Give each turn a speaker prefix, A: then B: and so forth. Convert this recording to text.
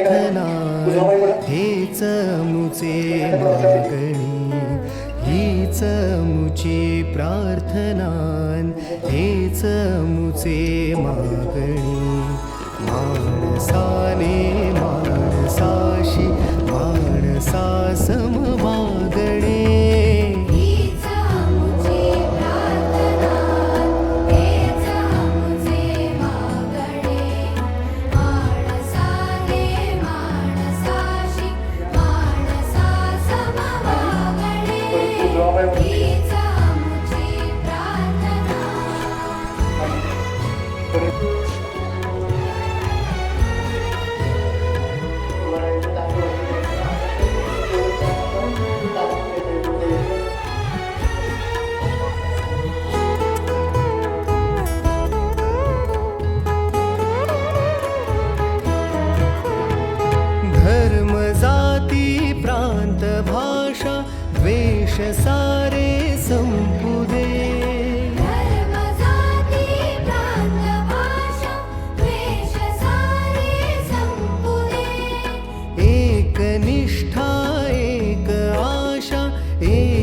A: प्रार्थना हेच मुचे मागणी हीच मुची प्रार्थना हेच मुचे मागणी माणसाने माणसाशी माणसा सम वागणे धर्म जाती प्रांत भाषा द्वेष सारे संपू दे एक निष्ठा एक आशा एक